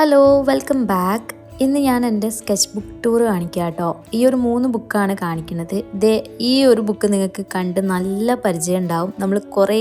Hello welcome back. ഇന്ന് ഞാൻ എൻ്റെ സ്കെച്ച് ബുക്ക് ടൂർ കാണിക്കാം കേട്ടോ. ഈ ഒരു 3 ബുക്കാണ് കാണിക്കുന്നത്. ഈ ഒരു ബുക്ക് നിങ്ങൾക്ക് കണ്ട് നല്ല പരിചയം ഉണ്ടാവും. നമ്മൾ കുറേ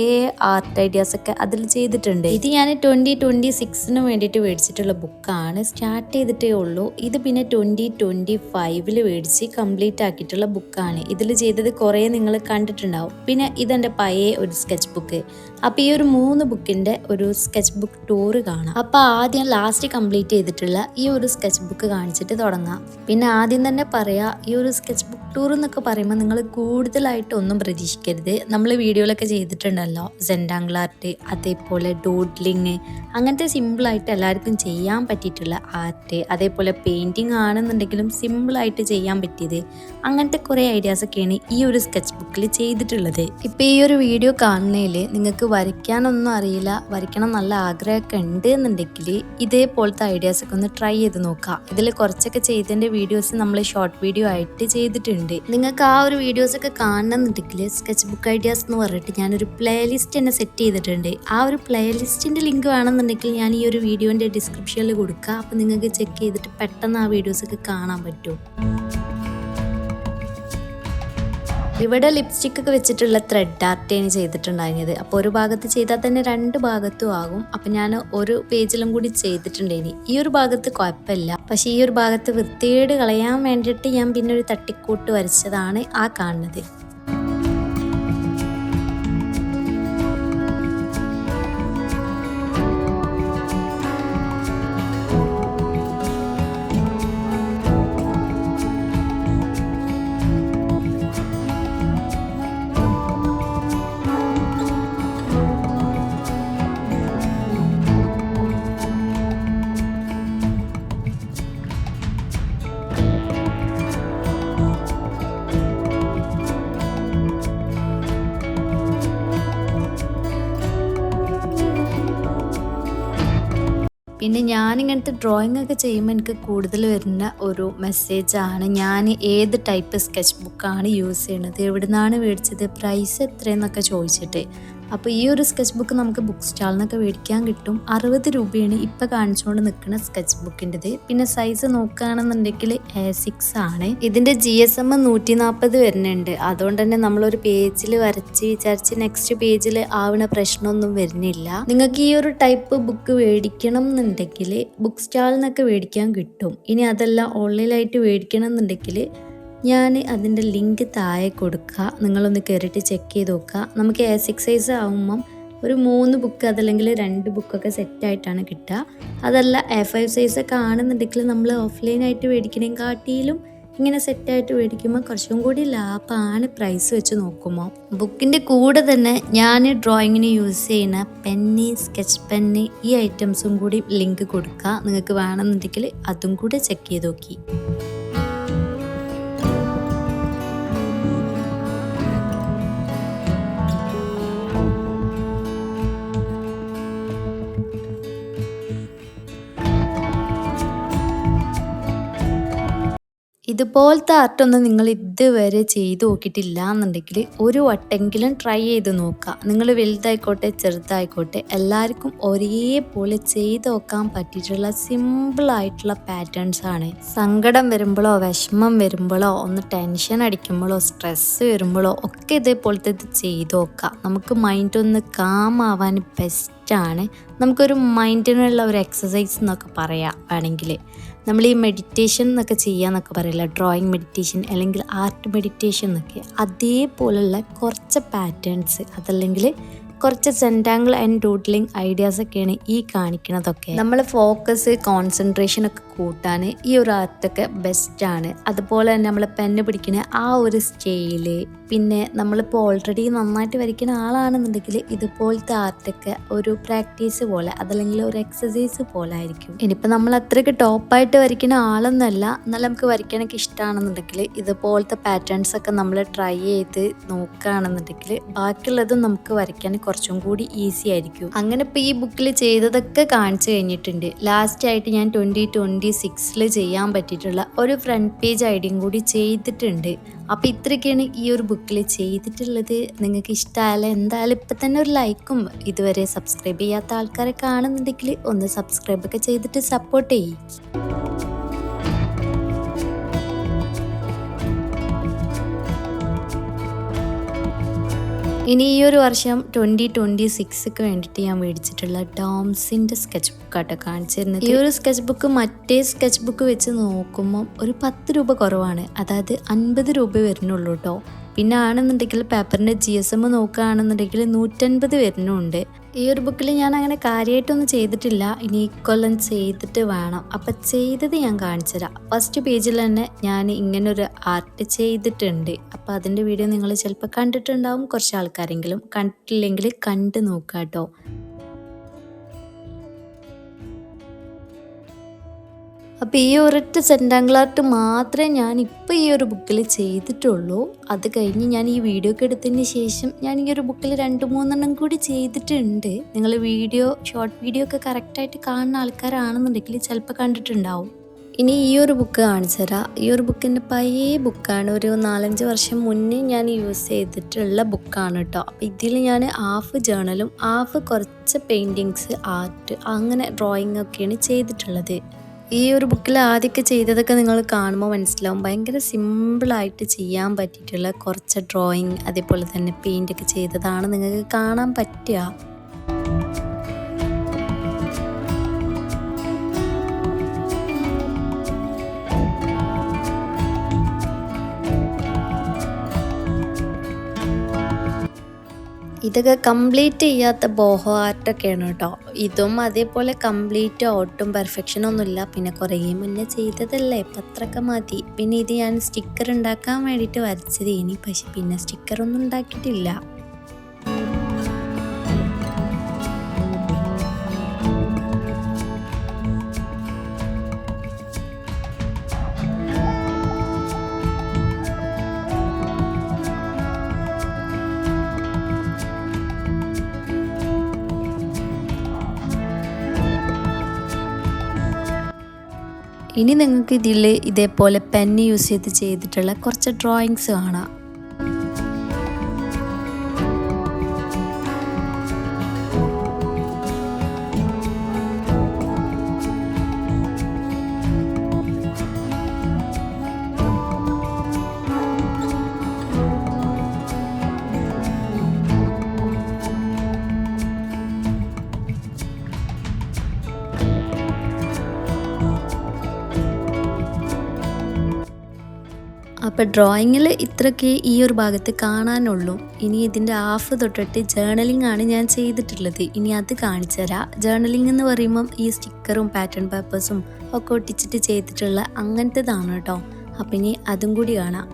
ആർട്ട് ഐഡിയാസ് ഒക്കെ അതിൽ ചെയ്തിട്ടുണ്ട്. ഇത് ഞാൻ 2026 വേണ്ടിയിട്ട് മേടിച്ചിട്ടുള്ള ബുക്കാണ്. സ്റ്റാർട്ട് ചെയ്തിട്ടേ ഉള്ളൂ. ഇത് പിന്നെ 2025 മേടിച്ച് കംപ്ലീറ്റ് ആക്കിയിട്ടുള്ള ബുക്കാണ്. ഇതിൽ ചെയ്തത് കുറേ നിങ്ങൾ കണ്ടിട്ടുണ്ടാവും. പിന്നെ ഇതെൻ്റെ പഴയ ഒരു സ്കെച്ച് ബുക്ക്. അപ്പോൾ ഈ ഒരു 3 ബുക്കിൻ്റെ ഒരു സ്കെച്ച് ബുക്ക് ടൂർ കാണാം. അപ്പോൾ ആദ്യം ലാസ്റ്റ് കംപ്ലീറ്റ് ചെയ്തിട്ടുള്ള ഈ ഒരു സ്കെച്ച് ബുക്ക് കാണിച്ചിട്ട് തുടങ്ങാം. പിന്നെ ആദ്യം തന്നെ പറയാം, ഈ ഒരു സ്കെച്ച് ബുക്ക് ടൂർ എന്നൊക്കെ പറയുമ്പോൾ നിങ്ങൾ കൂടുതലായിട്ട് ഒന്നും പ്രതീക്ഷിക്കരുത്. നമ്മൾ വീഡിയോയിലൊക്കെ ചെയ്തിട്ടുണ്ടല്ലോ, സെൻറ്റാങ്കിൾ ആർട്ട്, അതേപോലെ ഡോഡ്ലിങ്, അങ്ങനത്തെ സിമ്പിളായിട്ട് എല്ലാവർക്കും ചെയ്യാൻ പറ്റിയിട്ടുള്ള ആർട്ട്, അതേപോലെ പെയിൻറ്റിങ് ആണെന്നുണ്ടെങ്കിലും സിമ്പിളായിട്ട് ചെയ്യാൻ പറ്റിയത്, അങ്ങനത്തെ കുറേ ഐഡിയാസൊക്കെയാണ് ഈ ഒരു സ്കെച്ച് ബുക്കിൽ ചെയ്തിട്ടുള്ളത്. ഇപ്പോൾ ഈ ഒരു വീഡിയോ കാണുന്നതിൽ നിങ്ങൾക്ക് വരയ്ക്കാനൊന്നും അറിയില്ല, വരയ്ക്കണം നല്ല ആഗ്രഹമൊക്കെ ഉണ്ട് എന്നുണ്ടെങ്കിൽ ഇതേപോലത്തെ ഐഡിയാസൊക്കെ ഒന്ന് ട്രൈ ചെയ്ത് നോക്കാം. ഇതിൽ കുറച്ചൊക്കെ ചെയ്തതിൻ്റെ വീഡിയോസ് നമ്മൾ ഷോർട്ട് വീഡിയോ ആയിട്ട് ചെയ്തിട്ടുണ്ട്. നിങ്ങൾക്ക് ആ ഒരു വീഡിയോസൊക്കെ കാണണമെന്നുണ്ടെങ്കിൽ സ്കെച്ച് ബുക്ക് ഐഡിയാസ് എന്ന് പറഞ്ഞിട്ട് ഞാനൊരു പ്ലേലിസ്റ്റ് തന്നെ സെറ്റ് ചെയ്തിട്ടുണ്ട്. ആ ഒരു പ്ലേലിസ്റ്റിൻ്റെ ലിങ്ക് വേണമെന്നുണ്ടെങ്കിൽ ഞാൻ ഈ ഒരു വീഡിയോൻ്റെ ഡിസ്ക്രിപ്ഷനിൽ കൊടുക്കാം. അപ്പോൾ നിങ്ങൾക്ക് ചെക്ക് ചെയ്തിട്ട് പെട്ടെന്ന് ആ വീഡിയോസൊക്കെ കാണാൻ പറ്റും. ഇവിടെ ലിപ്സ്റ്റിക് ഒക്കെ വെച്ചിട്ടുള്ള ത്രെഡ് ആർട്ടാണ് ചെയ്തിട്ടുണ്ടായിരുന്നത്. അപ്പോൾ ഒരു ഭാഗത്ത് ചെയ്താൽ തന്നെ 2 ഭാഗത്തും ആകും. അപ്പം ഞാൻ ഒരു പേജിലും കൂടി ചെയ്തിട്ടുണ്ടായിനി. ഈ ഒരു ഭാഗത്ത് കുഴപ്പമില്ല, പക്ഷേ ഈ ഒരു ഭാഗത്ത് വൃത്തികേട് കളയാൻ വേണ്ടിയിട്ട് ഞാൻ പിന്നെ ഒരു തട്ടിക്കൂട്ട് വരച്ചതാണ് ആ കാണുന്നത്. പിന്നെ ഞാനിങ്ങനത്തെ ഡ്രോയിങ് ഒക്കെ ചെയ്യുമ്പോൾ എനിക്ക് കൂടുതൽ വരുന്ന ഒരു മെസ്സേജാണ്, ഞാൻ ഏത് ടൈപ്പ് സ്കെച്ച് ബുക്കാണ് യൂസ് ചെയ്യുന്നത്, എവിടെ നിന്നാണ് മേടിച്ചത്, പ്രൈസ് എത്രയെന്നൊക്കെ ചോദിച്ചിട്ട്. അപ്പോൾ ഈ ഒരു സ്കെച്ച് ബുക്ക് നമുക്ക് ബുക്ക് സ്റ്റാളിൽ നിന്നൊക്കെ മേടിക്കാൻ കിട്ടും. 60 രൂപയാണ് ഇപ്പോൾ കാണിച്ചുകൊണ്ട് നിൽക്കുന്ന സ്കെച്ച് ബുക്കിൻ്റെത്. പിന്നെ സൈസ് നോക്കുകയാണെന്നുണ്ടെങ്കിൽ A6 ആണ്. ഇതിൻ്റെ GSM 140 വരുന്നുണ്ട്. അതുകൊണ്ട് തന്നെ നമ്മളൊരു പേജിൽ വരച്ച് വിചാരിച്ച് നെക്സ്റ്റ് പേജിൽ ആവണ പ്രശ്നമൊന്നും വരുന്നില്ല. നിങ്ങൾക്ക് ഈ ഒരു ടൈപ്പ് ബുക്ക് മേടിക്കണം എന്നുണ്ടെങ്കിൽ ബുക്ക് സ്റ്റാളിൽ നിന്നൊക്കെ മേടിക്കാൻ കിട്ടും. ഇനി അതല്ല ഓൺലൈനായിട്ട് മേടിക്കണം എന്നുണ്ടെങ്കിൽ ഞാൻ അതിൻ്റെ ലിങ്ക് താഴെ കൊടുക്കുക, നിങ്ങളൊന്ന് കയറിയിട്ട് ചെക്ക് ചെയ്ത് നോക്കുക. നമുക്ക് A6 സൈസ് ആകുമ്പം ഒരു 3 ബുക്ക് അതല്ലെങ്കിൽ 2 ബുക്കൊക്കെ സെറ്റായിട്ടാണ് കിട്ടുക. അതല്ല A5 സൈസൊക്കെ ആണെന്നുണ്ടെങ്കിൽ നമ്മൾ ഓഫ്ലൈനായിട്ട് മേടിക്കണേക്കാട്ടിലും ഇങ്ങനെ സെറ്റായിട്ട് മേടിക്കുമ്പോൾ കുറച്ചും കൂടി ലാഭമാണ് പ്രൈസ് വെച്ച് നോക്കുമ്പോൾ. ബുക്കിൻ്റെ കൂടെ തന്നെ ഞാൻ ഡ്രോയിങ്ങിന് യൂസ് ചെയ്യുന്ന പെന്ന്, സ്കെച്ച് പെന്ന്, ഈ ഐറ്റംസും കൂടി ലിങ്ക് കൊടുക്കുക. നിങ്ങൾക്ക് വേണമെന്നുണ്ടെങ്കിൽ അതും കൂടെ ചെക്ക് ചെയ്ത് നോക്കി. ഇതുപോലത്തെ ആർട്ടൊന്നും നിങ്ങൾ ഇതുവരെ ചെയ്ത് നോക്കിയിട്ടില്ല എന്നുണ്ടെങ്കിൽ ഒരു വട്ടെങ്കിലും ട്രൈ ചെയ്ത് നോക്കുക. നിങ്ങൾ വലുതായിക്കോട്ടെ ചെറുതായിക്കോട്ടെ എല്ലാവർക്കും ഒരേപോലെ ചെയ്ത് നോക്കാൻ പറ്റിയിട്ടുള്ള സിമ്പിളായിട്ടുള്ള പാറ്റേൺസ് ആണ്. സങ്കടം വരുമ്പോഴോ വിഷമം വരുമ്പോഴോ ഒന്ന് ടെൻഷൻ അടിക്കുമ്പോഴോ സ്ട്രെസ് വരുമ്പോഴോ ഒക്കെ ഇതേപോലത്തെ ഇത് ചെയ്ത് നോക്കുക. നമുക്ക് മൈൻഡ് ഒന്ന് കാം ആവാൻ ബെസ്റ്റാണ്. നമുക്കൊരു മൈൻഡിനുള്ള ഒരു എക്സസൈസ് എന്നൊക്കെ പറയാം വേണമെങ്കിൽ. നമ്മൾ ഈ മെഡിറ്റേഷൻ എന്നൊക്കെ ചെയ്യാന്നൊക്കെ പറയില്ല, ഡ്രോയിങ് മെഡിറ്റേഷൻ അല്ലെങ്കിൽ ആർട്ട് മെഡിറ്റേഷൻ എന്നൊക്കെ, അതേപോലുള്ള കുറച്ച് പാറ്റേൺസ് അതല്ലെങ്കിൽ കുറച്ച് സെൻറ്റാങ്കിൾ ആൻഡ് ഡോഡ്ലിങ് ഐഡിയാസൊക്കെയാണ് ഈ കാണിക്കുന്നതൊക്കെ. നമ്മൾ ഫോക്കസ് കോൺസെൻട്രേഷൻ ഒക്കെ കൂട്ടാൻ ഈ ഒരു ആർട്ടൊക്കെ ബെസ്റ്റാണ്. അതുപോലെ തന്നെ നമ്മൾ പെന്ന് പിടിക്കുന്ന ആ ഒരു സ്കെയില്, പിന്നെ നമ്മളിപ്പോൾ ഓൾറെഡി നന്നായിട്ട് വരയ്ക്കുന്ന ആളാണെന്നുണ്ടെങ്കിൽ ഇതുപോലത്തെ ആർട്ടൊക്കെ ഒരു പ്രാക്ടീസ് പോലെ അതല്ലെങ്കിൽ ഒരു എക്സസൈസ് പോലെ ആയിരിക്കും. ഇനിയിപ്പോൾ നമ്മൾ അത്രയ്ക്ക് ടോപ്പായിട്ട് വരയ്ക്കുന്ന ആളൊന്നുമല്ല, എന്നാലും നമുക്ക് വരയ്ക്കാനൊക്കെ ഇഷ്ടമാണെന്നുണ്ടെങ്കിൽ ഇതുപോലത്തെ പാറ്റേൺസൊക്കെ നമ്മൾ ട്രൈ ചെയ്ത് നോക്കുകയാണെന്നുണ്ടെങ്കിൽ ബാക്കിയുള്ളതും നമുക്ക് വരയ്ക്കാൻ കുറച്ചും കൂടി ഈസി ആയിരിക്കും. അങ്ങനെ ഇപ്പോൾ ഈ ബുക്കിൽ ചെയ്തതൊക്കെ കാണിച്ചു കഴിഞ്ഞിട്ടുണ്ട്. ലാസ്റ്റായിട്ട് ഞാൻ 2026 ചെയ്യാൻ പറ്റിയിട്ടുള്ള ഒരു ഫ്രണ്ട് പേജ് ഐഡിയും കൂടി ചെയ്തിട്ടുണ്ട്. അപ്പോൾ ഇത്രയൊക്കെയാണ് ഈ ഒരു ബുക്കിൽ ചെയ്തിട്ടുള്ളത്. നിങ്ങൾക്ക് ഇഷ്ടമായാലും എന്തായാലും ഇപ്പം തന്നെ ഒരു ലൈക്കും, ഇതുവരെ സബ്സ്ക്രൈബ് ചെയ്യാത്ത ആൾക്കാരെ കാണുന്നുണ്ടെങ്കിൽ ഒന്ന് സബ്സ്ക്രൈബൊക്കെ ചെയ്തിട്ട് സപ്പോർട്ട് ചെയ്യും. ഇനി ഈ ഒരു വർഷം 2026 വേണ്ടിയിട്ട് ഞാൻ മേടിച്ചിട്ടുള്ള ഡോംസിൻ്റെ സ്കെച്ച് ബുക്കാട്ടോ കാണിച്ചു തരുന്നത്. ഈ ഒരു സ്കെച്ച് ബുക്ക് മറ്റേ സ്കെച്ച് ബുക്ക് വെച്ച് നോക്കുമ്പം ഒരു 10 രൂപ കുറവാണ്, അതായത് 50 രൂപ വരുന്നുള്ളൂ കേട്ടോ. പിന്നെ ആണെന്നുണ്ടെങ്കിൽ പേപ്പറിൻ്റെ GSM നോക്കുകയാണെന്നുണ്ടെങ്കിൽ 150 വരുന്നുണ്ട്. ഈ ഒരു ബുക്കിൽ ഞാൻ അങ്ങനെ കാര്യമായിട്ടൊന്നും ചെയ്തിട്ടില്ല, ഇനി ഇക്കൊല്ലം ചെയ്തിട്ട് വേണം. അപ്പം ചെയ്തത് ഞാൻ കാണിച്ചു തരാം. ഫസ്റ്റ് പേജിൽ തന്നെ ഞാൻ ഇങ്ങനൊരു ആർട്ട് ചെയ്തിട്ടുണ്ട്. അപ്പം അതിൻ്റെ വീഡിയോ നിങ്ങൾ ചിലപ്പോൾ കണ്ടിട്ടുണ്ടാവും, കുറച്ച് ആൾക്കാരെങ്കിലും. കണ്ടിട്ടില്ലെങ്കിൽ കണ്ട് നോക്കാം കേട്ടോ. അപ്പോൾ ഈ ഒരൊറ്റ സെൻറ്റാങ്കിൾ ആർട്ട് മാത്രമേ ഞാൻ ഇപ്പോൾ ഈ ഒരു ബുക്കിൽ ചെയ്തിട്ടുള്ളൂ. അത് കഴിഞ്ഞ് ഞാൻ ഈ വീഡിയോ ഒക്കെ എടുത്തതിന് ശേഷം ഞാൻ ഈ ഒരു ബുക്കിൽ 2-3 കൂടി ചെയ്തിട്ടുണ്ട്. നിങ്ങൾ ഷോർട്ട് വീഡിയോ ഒക്കെ കറക്റ്റായിട്ട് കാണുന്ന ആൾക്കാരാണെന്നുണ്ടെങ്കിൽ ചിലപ്പോൾ കണ്ടിട്ടുണ്ടാവും. ഇനി ഈ ഒരു ബുക്ക് കാണിച്ചു തരാം. ഈ ഒരു ബുക്കിൻ്റെ പഴയ ബുക്കാണ്, ഒരു 4-5 വർഷം മുന്നേ ഞാൻ യൂസ് ചെയ്തിട്ടുള്ള ബുക്കാണ് കേട്ടോ. അപ്പോൾ ഇതിൽ ഞാൻ ഹാഫ് ജേണലും ഹാഫ് കുറച്ച് പെയിൻറ്റിങ്സ്, ആർട്ട്, അങ്ങനെ ഡ്രോയിങ് ഒക്കെയാണ് ചെയ്തിട്ടുള്ളത്. ഈ ഒരു ബുക്കിൽ ആദ്യമൊക്കെ ചെയ്തതൊക്കെ നിങ്ങൾ കാണുമ്പോൾ മനസ്സിലാവും, ഭയങ്കര സിമ്പിളായിട്ട് ചെയ്യാൻ പറ്റിയിട്ടുള്ള കുറച്ച് ഡ്രോയിങ് അതേപോലെ തന്നെ പെയിൻ്റൊക്കെ ചെയ്തതാണ് നിങ്ങൾക്ക് കാണാൻ പറ്റുക. ഇതൊക്കെ കംപ്ലീറ്റ് ചെയ്യാത്ത ബോഹോ ആർട്ടൊക്കെയാണ് കേട്ടോ. ഇതും അതേപോലെ കംപ്ലീറ്റ് ഒട്ടും പെർഫെക്ഷനൊന്നുമില്ല, പിന്നെ കുറേ മുന്നേ ചെയ്തതല്ലേ, ഇപ്പം അത്രയൊക്കെ മതി. പിന്നെ ഇത് ഞാൻ സ്റ്റിക്കർ ഉണ്ടാക്കാൻ വേണ്ടിയിട്ട് വരച്ചത്, പക്ഷെ പിന്നെ സ്റ്റിക്കറൊന്നും ഉണ്ടാക്കിയിട്ടില്ല. ഇനി നിങ്ങൾക്ക് ഇതിൽ ഇതേപോലെ പെന്ന് യൂസ് ചെയ്തിട്ടുള്ള കുറച്ച് ഡ്രോയിങ്സ് കാണാം. അപ്പോൾ ഡ്രോയിങ്ങിൽ ഇത്രയൊക്കെ ഈ ഒരു ഭാഗത്ത് കാണാനുള്ളൂ. ഇനി ഇതിൻ്റെ ഹാഫ് തൊട്ടിട്ട് ജേർണലിംഗ് ആണ് ഞാൻ ചെയ്തിട്ടുള്ളത്. ഇനി അത് കാണിച്ചു തരാം. ജേർണലിംഗ് എന്ന് പറയുമ്പം ഈ സ്റ്റിക്കറും പാറ്റേൺ പേപ്പേഴ്സും ഒക്കെ ഒട്ടിച്ചിട്ട് ചെയ്തിട്ടുള്ള അങ്ങനത്തേതാണ് കേട്ടോ. അപ്പം ഇനി അതും കൂടി കാണാം.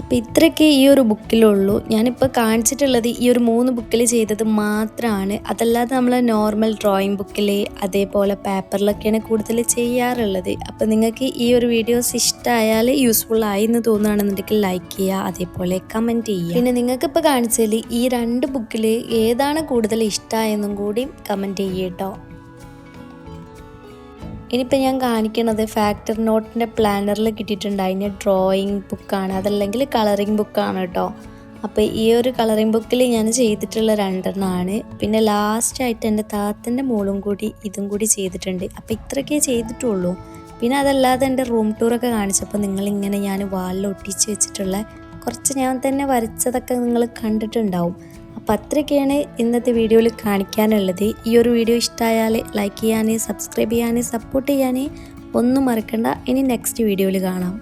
അപ്പോൾ ഇത്രയൊക്കെ ഈ ഒരു ബുക്കിലുള്ളൂ. ഞാനിപ്പോൾ കാണിച്ചിട്ടുള്ളത് ഈ ഒരു 3 ബുക്കിൽ ചെയ്തത് മാത്രമാണ്. അതല്ലാതെ നമ്മൾ നോർമൽ ഡ്രോയിങ് ബുക്കിൽ അതേപോലെ പേപ്പറിലൊക്കെയാണ് കൂടുതൽ ചെയ്യാറുള്ളത്. അപ്പോൾ നിങ്ങൾക്ക് ഈ ഒരു വീഡിയോസ് ഇഷ്ടമായാൽ യൂസ്ഫുൾ ആയി എന്ന് തോന്നുകയാണെന്നുണ്ടെങ്കിൽ ലൈക്ക് ചെയ്യുക, അതേപോലെ കമൻറ്റ് ചെയ്യുക. പിന്നെ നിങ്ങൾക്കിപ്പോൾ കാണിച്ചാൽ ഈ 2 ബുക്കിൽ ഏതാണ് കൂടുതൽ ഇഷ്ടമായെന്നും കൂടി കമൻറ്റ് ചെയ്യുക കേട്ടോ. ഇനിയിപ്പോൾ ഞാൻ കാണിക്കുന്നത് ഫാക്ടറി നോട്ടിൻ്റെ പ്ലാനറിൽ കിട്ടിയിട്ടുണ്ട്. അതിൻ്റെ ഡ്രോയിങ് ബുക്കാണ്, അതല്ലെങ്കിൽ കളറിങ് ബുക്കാണ് കേട്ടോ. അപ്പോൾ ഈ ഒരു കളറിങ് ബുക്കിൽ ഞാൻ ചെയ്തിട്ടുള്ള 2 എണ്ണമാണ്. പിന്നെ ലാസ്റ്റായിട്ട് എൻ്റെ താത്തൻ്റെ മോളും കൂടി ഇതും കൂടി ചെയ്തിട്ടുണ്ട്. അപ്പോൾ ഇത്രയൊക്കെ ചെയ്തിട്ടുള്ളൂ. പിന്നെ അതല്ലാതെ എൻ്റെ റൂം ടൂറൊക്കെ കാണിച്ചപ്പോൾ നിങ്ങളിങ്ങനെ ഞാൻ വാലിൽ ഒട്ടിച്ച് വെച്ചിട്ടുള്ള കുറച്ച് ഞാൻ തന്നെ വരച്ചതൊക്കെ നിങ്ങൾ കണ്ടിട്ടുണ്ടാവും. അപ്പോൾ അത്രയൊക്കെയാണ് ഇന്നത്തെ വീഡിയോയിൽ കാണിക്കാനുള്ളത്. ഈ ഒരു വീഡിയോ ഇഷ്ടമായാൽ ലൈക്ക് ചെയ്യാൻ, സബ്സ്ക്രൈബ് ചെയ്യാൻ, സപ്പോർട്ട് ചെയ്യാൻ ഒന്നും മറക്കണ്ട. ഇനി നെക്സ്റ്റ് വീഡിയോയിൽ കാണാം.